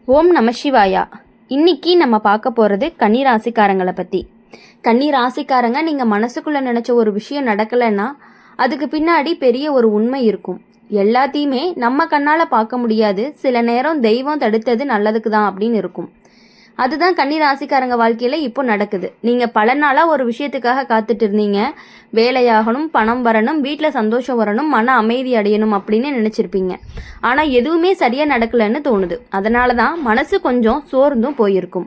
ஓம் நம சிவாயா. இன்னைக்கு நம்ம பார்க்க போகிறது கன்னி ராசிக்காரங்களை பற்றி. கன்னி ராசிக்காரங்க, நீங்கள் மனசுக்குள்ளே நினச்ச ஒரு விஷயம் நடக்கலைன்னா அதுக்கு பின்னாடி பெரிய ஒரு உண்மை இருக்கும். எல்லாத்தையுமே நம்ம கண்ணால் பார்க்க முடியாது. சில நேரம் தெய்வம் தடுத்தது நல்லதுக்கு தான் அப்படின்னு இருக்கும். அதுதான் கன்னி ராசிக்காரங்க வாழ்க்கையில் இப்போ நடக்குது. நீங்கள் பல நாளாக ஒரு விஷயத்துக்காக காத்துட்டு இருந்தீங்க. வேலையாகணும், பணம் வரணும், வீட்டில் சந்தோஷம் வரணும், மன அமைதி அடையணும் அப்படின்னு நினச்சிருப்பீங்க. ஆனால் எதுவுமே சரியாக நடக்கலைன்னு தோணுது. அதனால தான் மனசு கொஞ்சம் சோர்ந்தும் போயிருக்கும்.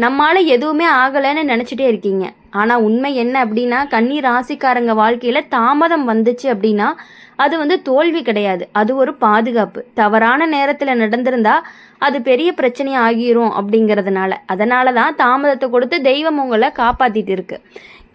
நம்மளால் எதுவுமே ஆகலைன்னு நினச்சிட்டே இருக்கீங்க. ஆனால் உண்மை என்ன அப்படின்னா, கன்னி ராசிக்காரங்க வாழ்க்கையில் தாமதம் வந்துச்சு அப்படின்னா அது தோல்வி கிடையாது, அது ஒரு பாதுகாப்பு. தவறான நேரத்தில் நடந்திருந்தா அது பெரிய பிரச்சனை ஆகிரும் அப்படிங்கிறதுனால. அதனால தான் தாமதத்தை கொடுத்து தெய்வம் உங்களை காப்பாற்றிட்டு இருக்கு.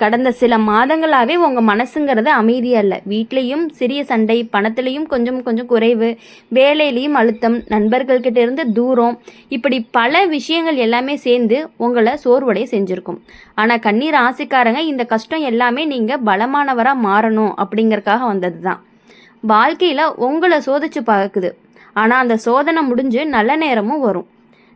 கடந்த சில மாதங்களாகவே உங்கள் மனசுங்கிறது அமைதியாக இல்லை. வீட்லேயும் சிறிய சண்டை, பணத்துலேயும் கொஞ்சம் கொஞ்சம் குறைவு, வேலையிலையும் அழுத்தம், நண்பர்கள்கிட்ட இருந்து தூரம், இப்படி பல விஷயங்கள் எல்லாமே சேர்ந்து உங்களை சோர்வடைய செஞ்சுருக்கும். ஆனால் கன்னி ராசிக்காரங்க, இந்த கஷ்டம் எல்லாமே நீங்கள் பலமானவராக மாறணும் அப்படிங்கறக்காக வந்தது தான். வாழ்க்கையில் உங்களை சோதிச்சு பார்க்குது. ஆனால் அந்த சோதனை முடிஞ்சு நல்ல நேரமும் வரும்.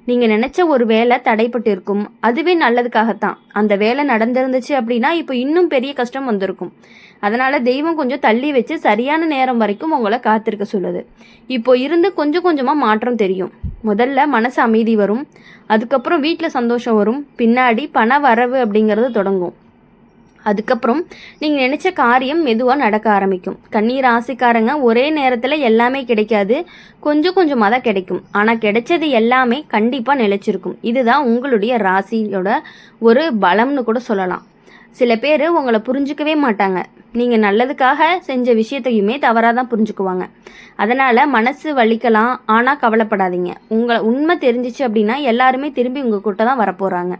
நீங்கள் நினச்ச ஒரு வேலை தடைப்பட்டு இருக்கும், அதுவே நல்லதுக்காகத்தான். அந்த வேலை நடந்திருந்துச்சு அப்படின்னா இப்போ இன்னும் பெரிய கஷ்டம் வந்திருக்கும். அதனால் தெய்வம் கொஞ்சம் தள்ளி வச்சு சரியான நேரம் வரைக்கும் உங்களை காத்திருக்க சொல்லுது. இப்போ இருந்து கொஞ்சம் கொஞ்சமாக மாற்றம் தெரியும். முதல்ல மனசு அமைதி வரும், அதுக்கப்புறம் வீட்டில் சந்தோஷம் வரும், பின்னாடி பண வரவு அப்படிங்கிறது தொடங்கும். அதுக்கப்புறம் நீங்கள் நினச்ச காரியம் மெதுவாக நடக்க ஆரம்பிக்கும். கன்னி ராசிக்காரங்க, ஒரே நேரத்தில் எல்லாமே கிடைக்காது, கொஞ்சம் கொஞ்சமாக தான் கிடைக்கும். ஆனால் கிடைச்சது எல்லாமே கண்டிப்பாக நிலைச்சிருக்கும். இதுதான் உங்களுடைய ராசியோட ஒரு பலம்னு கூட சொல்லலாம். சில பேர் உங்களை புரிஞ்சுக்கவே மாட்டாங்க. நீங்கள் நல்லதுக்காக செஞ்ச விஷயத்தையுமே தவறாக தான் புரிஞ்சுக்குவாங்க. அதனால் மனசு வலிக்கலாம், ஆனால் கவலைப்படாதீங்க. உங்களை உண்மை தெரிஞ்சிச்சு அப்படின்னா எல்லாருமே திரும்பி உங்கள் கிட்ட தான் வரப்போகிறாங்க.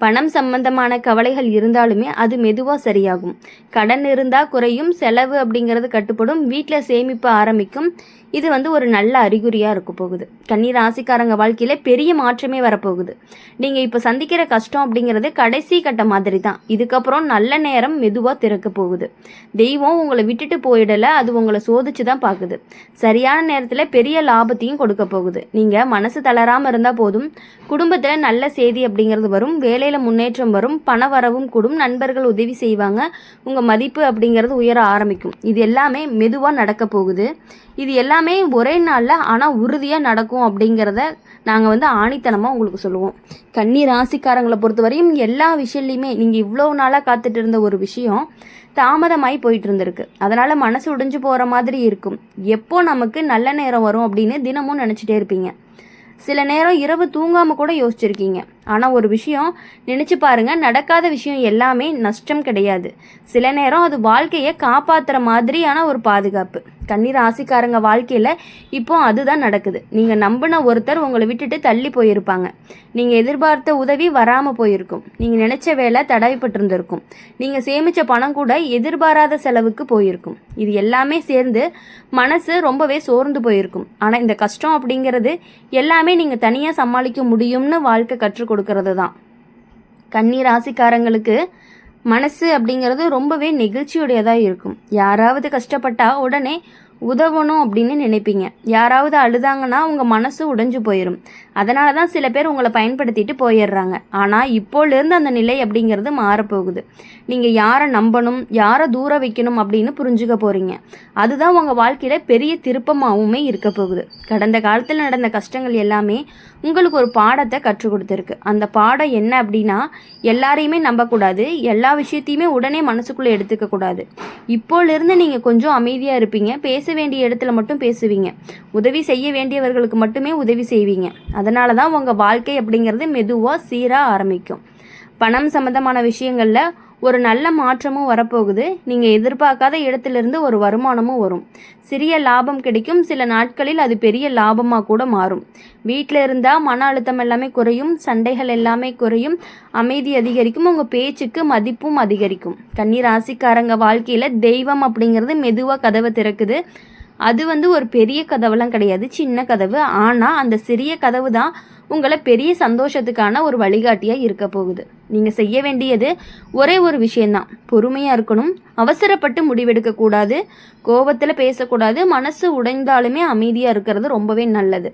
பணம் சம்பந்தமான கவலைகள் இருந்தாலுமே அது மெதுவாக சரியாகும். கடன் இருந்தால் குறையும், செலவு அப்படிங்கிறது கட்டுப்படும், வீட்டில் சேமிப்பு ஆரம்பிக்கும். இது ஒரு நல்ல அறிகுறியாக இருக்க போகுது. கன்னி ராசிக்காரங்க வாழ்க்கையில் பெரிய மாற்றமே வரப்போகுது. நீங்கள் இப்போ சந்திக்கிற கஷ்டம் அப்படிங்கிறது கடைசி கட்ட மாதிரி தான். இதுக்கப்புறம் நல்ல நேரம் மெதுவாக திறக்க போகுது. தெய்வம் உங்களை விட்டுட்டு போயிடலை, அது உங்களை சோதிச்சு தான் பார்க்குது. சரியான நேரத்தில் பெரிய லாபத்தையும் கொடுக்க போகுது. நீங்கள் மனசு தளராமல் இருந்தால் போதும். குடும்பத்தில் நல்ல செய்தி அப்படிங்கிறது வரும், வேலையில் முன்னேற்றம் வரும், பண வரவும் கூடும், நண்பர்கள் உதவி செய்வாங்க, உங்கள் மதிப்பு அப்படிங்கிறது உயர ஆரம்பிக்கும். இது எல்லாமே மெதுவாக நடக்க போகுது. இது எல்லாமே ஒரே நாளில் ஆனால் உறுதியாக நடக்கும் அப்படிங்கிறத நாங்கள் ஆணித்தனமாக உங்களுக்கு சொல்லுவோம். கன்னி ராசிக்காரங்களை பொறுத்தவரையும் எல்லா விஷயத்துலையுமே நீங்கள் இவ்வளோ நாளாக காத்துட்டு இருந்த ஒரு விஷயம் தாமதமாகி போயிட்டு இருந்திருக்கு. அதனால் மனசு உடைஞ்சு போகிற மாதிரி இருக்கும். எப்போ நமக்கு நல்ல நேரம் வரும் அப்படின்னு தினமும் நினச்சிட்டே இருப்பீங்க. சில நேரம் இரவு தூங்காமல் கூட யோசிச்சிருக்கீங்க. ஆனால் ஒரு விஷயம் நினச்சி பாருங்கள், நடக்காத விஷயம் எல்லாமே நஷ்டம் கிடையாது. சில நேரம் அது வாழ்க்கையை காப்பாற்றுற மாதிரியான ஒரு பாதுகாப்பு. கன்னி ராசிக்காரங்க வாழ்க்கையில் இப்போ அதுதான் நடக்குது. நீங்கள் நம்பின ஒருத்தர் உங்களை விட்டுட்டு தள்ளி போயிருப்பாங்க. நீங்கள் எதிர்பார்த்த உதவி வராமல் போயிருக்கும். நீங்கள் நினச்ச வேலை தடைப்பட்டிருந்திருக்கும். நீங்கள் சேமித்த பணம் கூட எதிர்பாராத செலவுக்கு போயிருக்கும். இது எல்லாமே சேர்ந்து மனசு ரொம்பவே சோர்ந்து போயிருக்கும். ஆனால் இந்த கஷ்டம் அப்படிங்கிறது எல்லாமே நீங்கள் தனியாக சமாளிக்க முடியும்னு வாழ்க்கை கற்றுக் கொடுக்கறது தான். கன்னி ராசிக்காரங்களுக்கு மனசு அப்படிங்கிறது ரொம்பவே நெகிழ்ச்சியுடையதாக இருக்கும். யாராவது கஷ்டப்பட்டா உடனே உதவணும் அப்படின்னு நினைப்பீங்க. யாராவது அழுதாங்கன்னா உங்கள் மனசு உடைஞ்சு போயிடும். அதனால தான் சில பேர் உங்களை பயன்படுத்திட்டு போயிடுறாங்க. ஆனால் இப்போலேருந்து அந்த நிலை அப்படிங்கிறது மாறப்போகுது. நீங்கள் யாரை நம்பணும், யாரை தூர வைக்கணும் அப்படின்னு புரிஞ்சுக்க போகிறீங்க. அதுதான் உங்கள் வாழ்க்கையில் பெரிய திருப்பமாகவுமே இருக்க போகுது. கடந்த காலத்தில் நடந்த கஷ்டங்கள் எல்லாமே உங்களுக்கு ஒரு பாடத்தை கற்றுக் கொடுத்துருக்கு. அந்த பாடம் என்ன அப்படின்னா, எல்லாரையுமே நம்பக்கூடாது, எல்லா விஷயத்தையுமே உடனே மனசுக்குள்ளே எடுத்துக்கக்கூடாது. இப்போலேருந்து நீங்கள் கொஞ்சம் அமைதியாக இருப்பீங்க. பேச வேண்டிய இடத்துல மட்டும் பேசுவீங்க. உதவி செய்ய வேண்டியவர்களுக்கு மட்டுமே உதவி செய்வீங்க. அதனால தான் உங்கள் வாழ்க்கை அப்படிங்கிறது மெதுவாக சீராக ஆரம்பிக்கும். பணம் சம்மந்தமான விஷயங்களில் ஒரு நல்ல மாற்றமும் வரப்போகுது. நீங்கள் எதிர்பார்க்காத இடத்துலேருந்து ஒரு வருமானமும் வரும். சிறிய லாபம் கிடைக்கும். சில நாட்களில் அது பெரிய லாபமாக கூட மாறும். வீட்டில் இருந்தால் மன அழுத்தம் எல்லாமே குறையும், சண்டைகள் எல்லாமே குறையும், அமைதி அதிகரிக்கும், உங்கள் பேச்சுக்கு மதிப்பும் அதிகரிக்கும். கன்னி ராசிக்காரங்க வாழ்க்கையில் தெய்வம் அப்படிங்கிறது மெதுவாக கதவை திறக்குது. அது ஒரு பெரிய கதவுலாம் கிடையாது, சின்ன கதவு. ஆனால் அந்த சிறிய கதவு தான் உங்களை பெரிய சந்தோஷத்துக்கான ஒரு வழிகாட்டியாக இருக்க போகுது. நீங்கள் செய்ய வேண்டியது ஒரே ஒரு விஷயந்தான், பொறுமையாக இருக்கணும். அவசரப்பட்டு முடிவெடுக்கக்கூடாது, கோபத்தில் பேசக்கூடாது. மனசு உடைந்தாலுமே அமைதியாக இருக்கிறது ரொம்பவே நல்லது.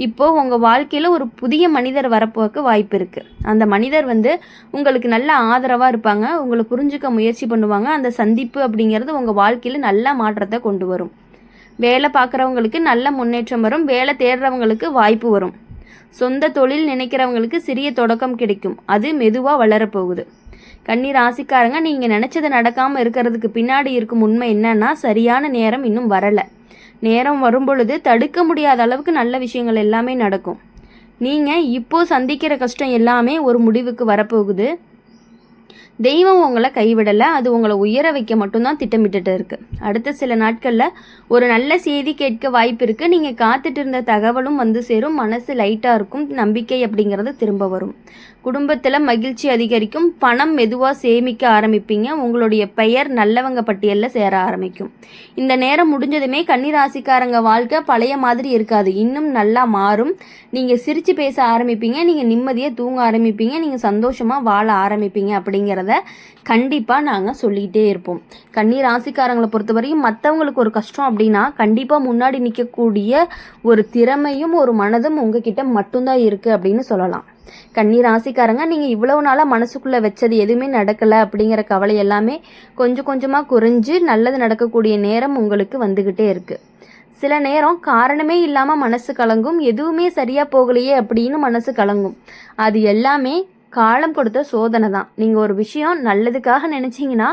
இப்போது உங்கள் வாழ்க்கையில் ஒரு புதிய மனிதர் வரப்போக்கு வாய்ப்பு இருக்குது. அந்த மனிதர் உங்களுக்கு நல்ல ஆதரவாக இருப்பாங்க, உங்களை புரிஞ்சுக்க முயற்சி பண்ணுவாங்க. அந்த சந்திப்பு அப்படிங்கிறது உங்கள் வாழ்க்கையில் நல்ல மாற்றத்தை கொண்டு வரும். வேலை பார்க்குறவங்களுக்கு நல்ல முன்னேற்றம் வரும், வேலை தேடுறவங்களுக்கு வாய்ப்பு வரும். சொந்த தொழில் நினைக்கிறவங்களுக்கு சிறிய தொடக்கம் கிடைக்கும், அது மெதுவாக வளரப்போகுது. கன்னி ராசிக்காரங்க, நீங்கள் நினச்சது நடக்காமல் இருக்கிறதுக்கு பின்னாடி இருக்கும் உண்மை என்னன்னா, சரியான நேரம் இன்னும் வரலை. நேரம் வரும்பொழுது தடுக்க முடியாத அளவுக்கு நல்ல விஷயங்கள் எல்லாமே நடக்கும். நீங்கள் இப்போது சந்திக்கிற கஷ்டம் எல்லாமே ஒரு முடிவுக்கு வரப்போகுது. தெய்வம் உங்களை கைவிடலை, அது உங்களை உயர வைக்க மட்டும்தான் திட்டமிட்டுட்டு இருக்குது. அடுத்த சில நாட்களில் ஒரு நல்ல செய்தி கேட்க வாய்ப்பு இருக்குது. நீங்கள் காத்துட்டு இருந்த தகவலும் சேரும், மனசு லைட்டாக இருக்கும், நம்பிக்கை அப்படிங்கிறது திரும்ப வரும். குடும்பத்தில் மகிழ்ச்சி அதிகரிக்கும், பணம் மெதுவாக சேமிக்க ஆரம்பிப்பீங்க, உங்களுடைய பெயர் நல்லவங்க பட்டியலில் சேர ஆரம்பிக்கும். இந்த நேரம் முடிஞ்சதுமே கன்னிராசிக்காரங்க வாழ்க்கை பழைய மாதிரி இருக்காது, இன்னும் நல்லா மாறும். நீங்கள் சிரித்து பேச ஆரம்பிப்பீங்க, நீங்கள் நிம்மதியாக தூங்க ஆரம்பிப்பீங்க, நீங்கள் சந்தோஷமாக வாழ ஆரம்பிப்பீங்க. அப்படிங்கிறத கண்டிப்பாக நாங்கள் சொல்லிகிட்டே இருப்போம். கன்னி ராசிக்காரங்களை பொறுத்தவரையும் மற்றவங்களுக்கு ஒரு கஷ்டம் அப்படின்னா கண்டிப்பாக முன்னாடி நிற்கக்கூடிய ஒரு திறமையும் ஒரு மனதும் உங்ககிட்ட மட்டும்தான் இருக்குது அப்படின்னு சொல்லலாம். கன்னி ராசிக்காரங்க, நீங்கள் இவ்வளவு நாளாக மனசுக்குள்ளே வச்சது எதுவுமே நடக்கலை அப்படிங்கிற கவலை எல்லாமே கொஞ்சம் கொஞ்சமாக குறைஞ்சு நல்லது நடக்கக்கூடிய நேரம் உங்களுக்கு வந்துக்கிட்டே இருக்குது. சில நேரம் காரணமே இல்லாமல் மனசு கலங்கும், எதுவுமே சரியாக போகலையே அப்படின்னு மனசு கலங்கும். அது எல்லாமே காலம் கொடுத்த சோதனை தான். நீங்கள் ஒரு விஷயம் நல்லதுக்காக நினச்சிங்கன்னா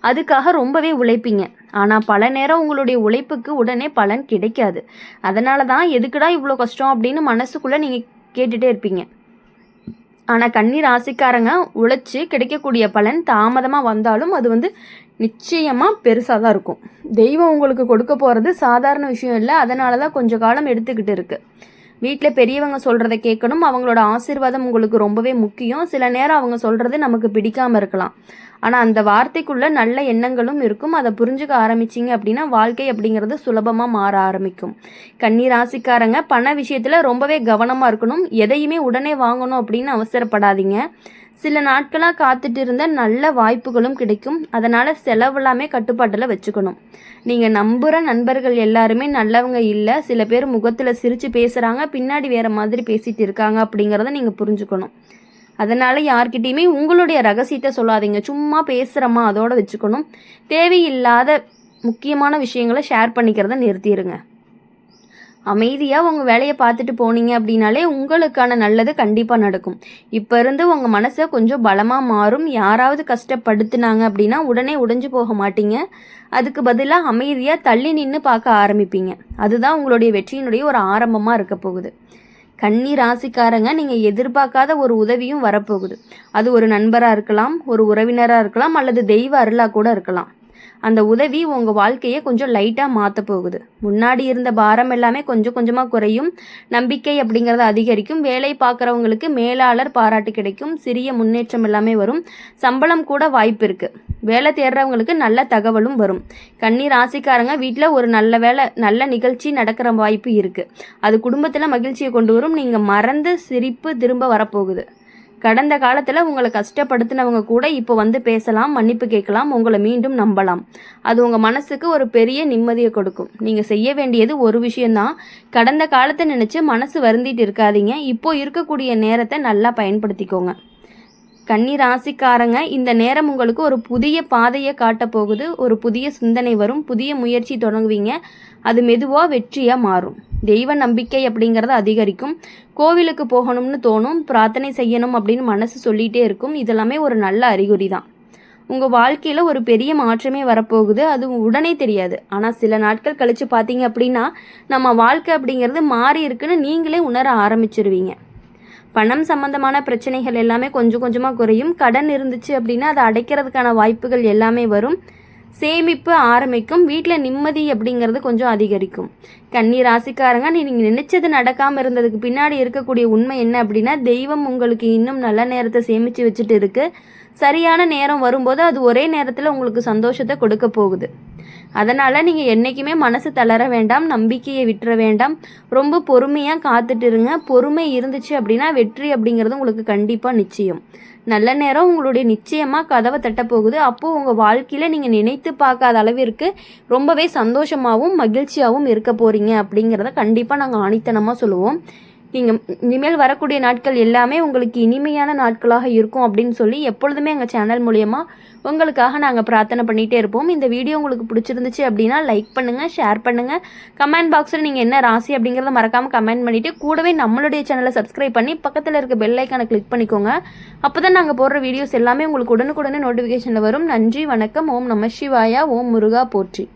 அதுக்காக ரொம்பவே உழைப்பீங்க, ஆனால் பல நேரம் உங்களுடைய உழைப்புக்கு உடனே பலன் கிடைக்காது. அதனால தான் எதுக்குடா இவ்வளோ கஷ்டம் அப்படின்னு மனசுக்குள்ளே நீங்கள் கேட்டுகிட்டே இருப்பீங்க. ஆனால் கன்னி ராசிக்காரங்க உழைச்சி கிடைக்கக்கூடிய பலன் தாமதமாக வந்தாலும் அது நிச்சயமாக பெருசாக தான் இருக்கும். தெய்வம் உங்களுக்கு கொடுக்க போகிறது சாதாரண விஷயம் இல்லை, அதனால தான் கொஞ்சம் காலம் எடுத்துக்கிட்டு இருக்குது. வீட்டில் பெரியவங்க சொல்கிறத கேட்கணும், அவங்களோட ஆசீர்வாதம் உங்களுக்கு ரொம்பவே முக்கியம். சில நேரம் அவங்க சொல்கிறது நமக்கு பிடிக்காமல் இருக்கலாம், ஆனால் அந்த வார்த்தைக்குள்ளே நல்ல எண்ணங்களும் இருக்கும். அதை புரிஞ்சுக்க ஆரம்பிச்சிங்க அப்படின்னா வாழ்க்கை அப்படிங்கிறது சுலபமாக மாற ஆரம்பிக்கும். கன்னி ராசிக்காரங்க பண விஷயத்தில் ரொம்பவே கவனமாக இருக்கணும். எதையுமே உடனே வாங்கணும் அப்படின்னு அவசரப்படாதீங்க. சில நாட்களாக காத்துட்டு இருந்த நல்ல வாய்ப்புகளும் கிடைக்கும், அதனால் செலவெல்லாமே கட்டுப்பாட்டில் வச்சுக்கணும். நீங்கள் நம்புகிற நண்பர்கள் எல்லாருமே நல்லவங்க இல்லை. சில பேர் முகத்தில் சிரித்து பேசுகிறாங்க, பின்னாடி வேறு மாதிரி பேசிகிட்டு இருக்காங்க அப்படிங்கிறத நீங்கள் புரிஞ்சுக்கணும். அதனால் யார்கிட்டையுமே உங்களுடைய ரகசியத்தை சொல்லாதீங்க, சும்மா பேசுகிறோமா அதோடு வச்சுக்கணும். தேவையில்லாத முக்கியமான விஷயங்களை ஷேர் பண்ணிக்கிறத நிறுத்திடுங்க. அமைதியாக உங்கள் வேலையை பார்த்துட்டு போனீங்க அப்படின்னாலே உங்களுக்கான நல்லது கண்டிப்பாக நடக்கும். இப்போ இருந்து உங்கள் மனசை கொஞ்சம் பலமாக மாறும். யாராவது கஷ்டப்படுத்தினாங்க அப்படின்னா உடனே உடைஞ்சு போக மாட்டீங்க, அதுக்கு பதிலாக அமைதியாக தள்ளி நின்று பார்க்க ஆரம்பிப்பீங்க. அதுதான் உங்களுடைய வெற்றியினுடைய ஒரு ஆரம்பமாக இருக்க போகுது. கன்னி ராசிக்காரங்க, நீங்கள் எதிர்பார்க்காத ஒரு உதவியும் வரப்போகுது. அது ஒரு நண்பராக இருக்கலாம், ஒரு உறவினராக இருக்கலாம், அல்லது தெய்வ அருளாக கூட இருக்கலாம். அந்த உதவி உங்கள் வாழ்க்கையை கொஞ்சம் லைட்டாக மாற்ற போகுது. முன்னாடி இருந்த பாரம் எல்லாமே கொஞ்சம் கொஞ்சமாக குறையும், நம்பிக்கை அப்படிங்கிறது அதிகரிக்கும். வேலை பார்க்குறவங்களுக்கு மேலாளர் பாராட்டு கிடைக்கும், சிறிய முன்னேற்றம் எல்லாமே வரும். சம்பளம் கூட வாய்ப்பு இருக்குது. வேலை தேடுறவங்களுக்கு நல்ல தகவலும் வரும். கன்னி ராசிக்காரங்க வீட்டில் ஒரு நல்ல நிகழ்ச்சி நடக்கிற வாய்ப்பு இருக்குது. அது குடும்பத்தில் மகிழ்ச்சியை கொண்டு வரும். நீங்கள் மறந்து சிரிப்பு திரும்ப வரப்போகுது. கடந்த காலத்தில் உங்களை கஷ்டப்படுத்தினவங்க கூட இப்போ பேசலாம், மன்னிப்பு கேட்கலாம், உங்களை மீண்டும் நம்பலாம். அது உங்கள் மனசுக்கு ஒரு பெரிய நிம்மதியை கொடுக்கும். நீங்கள் செய்ய வேண்டியது ஒரு விஷயந்தான், கடந்த காலத்தை நினச்சி மனசு வருந்திட்டு இருக்காதீங்க. இப்போ இருக்கக்கூடிய நேரத்தை நல்லா பயன்படுத்திக்கோங்க. கன்னி ராசிக்காரங்க, இந்த நேரம் உங்களுக்கு ஒரு புதிய பாதையை காட்ட போகுது. ஒரு புதிய சிந்தனை வரும், புதிய முயற்சி தொடங்குவீங்க, அது மெதுவாக வெற்றியாக மாறும். தெய்வ நம்பிக்கை அப்படிங்கிறது அதிகரிக்கும். கோவிலுக்கு போகணும்னு தோணும், பிரார்த்தனை செய்யணும் அப்படின்னு மனசு சொல்லிகிட்டே இருக்கும். இதெல்லாமே ஒரு நல்ல அறிகுறி தான். உங்கள் வாழ்க்கையில் ஒரு பெரிய மாற்றமே வரப்போகுது. அது உடனே தெரியாது, ஆனால் சில நாட்கள் கழித்து பார்த்தீங்க அப்படின்னா நம்ம வாழ்க்கை அப்படிங்கிறது மாறி இருக்குன்னு நீங்களே உணர ஆரம்பிச்சிருவீங்க. பணம் சம்பந்தமான பிரச்சனைகள் எல்லாமே கொஞ்சம் கொஞ்சமாக குறையும். கடன் இருந்துச்சு அப்படின்னா அதை அடைக்கிறதுக்கான வாய்ப்புகள் எல்லாமே வரும். சேமிப்பு ஆரம்பிக்கும். வீட்டில் நிம்மதி அப்படிங்கிறது கொஞ்சம் அதிகரிக்கும். கன்னி ராசிக்காரங்க, நீங்கள் நினைச்சது நடக்காமல் இருந்ததுக்கு பின்னாடி இருக்கக்கூடிய உண்மை என்ன அப்படின்னா, தெய்வம் உங்களுக்கு இன்னும் நல்ல நேரத்தை சேமித்து வச்சுட்டு இருக்கு. சரியான நேரம் வரும்போது அது ஒரே நேரத்தில் உங்களுக்கு சந்தோஷத்தை கொடுக்க போகுது. அதனால் நீங்கள் என்றைக்குமே மனசு தளர வேண்டாம், நம்பிக்கையை விட்டுற வேண்டாம். ரொம்ப பொறுமையாக காத்துட்டு இருங்க. பொறுமை இருந்துச்சு அப்படின்னா வெற்றி அப்படிங்கிறது உங்களுக்கு கண்டிப்பாக நிச்சயம். நல்ல நேரம் உங்களுடைய நிச்சயமாக கதவை தட்டப்போகுது. அப்போது உங்கள் வாழ்க்கையில் நீங்கள் நினைத்து பார்க்காத அளவிற்கு ரொம்பவே சந்தோஷமாகவும் மகிழ்ச்சியாகவும் இருக்க போகிறீங்க அப்படிங்கிறத கண்டிப்பாக நாங்கள் ஆணித்தனமாக சொல்லுவோம். நீங்கள் இனிமேல் வரக்கூடிய நாட்கள் எல்லாமே உங்களுக்கு இனிமையான நாட்களாக இருக்கும் அப்படின்னு சொல்லி எப்பொழுதுமே எங்கள் சேனல் மூலயமா உங்களுக்காக நாங்கள் பிரார்த்தனை பண்ணிகிட்டே இருப்போம். இந்த வீடியோ உங்களுக்கு பிடிச்சிருந்துச்சு அப்படின்னா லைக் பண்ணுங்கள், ஷேர் பண்ணுங்கள். கமெண்ட் பாக்ஸில் நீங்கள் என்ன ராசி அப்படிங்கிறத மறக்காமல் கமெண்ட் பண்ணிவிட்டு கூடவே நம்மளுடைய சேனலை சப்ஸ்கிரைப் பண்ணி பக்கத்தில் இருக்க பெல் ஐக்கானை கிளிக் பண்ணிக்கோங்க. அப்போ தான் நாங்கள் போடுற வீடியோஸ் எல்லாமே உங்களுக்கு உடனுக்குடனே நோட்டிஃபிகேஷனில் வரும். நன்றி, வணக்கம். ஓம் நம சிவாயா. ஓம் முருகா போற்றி.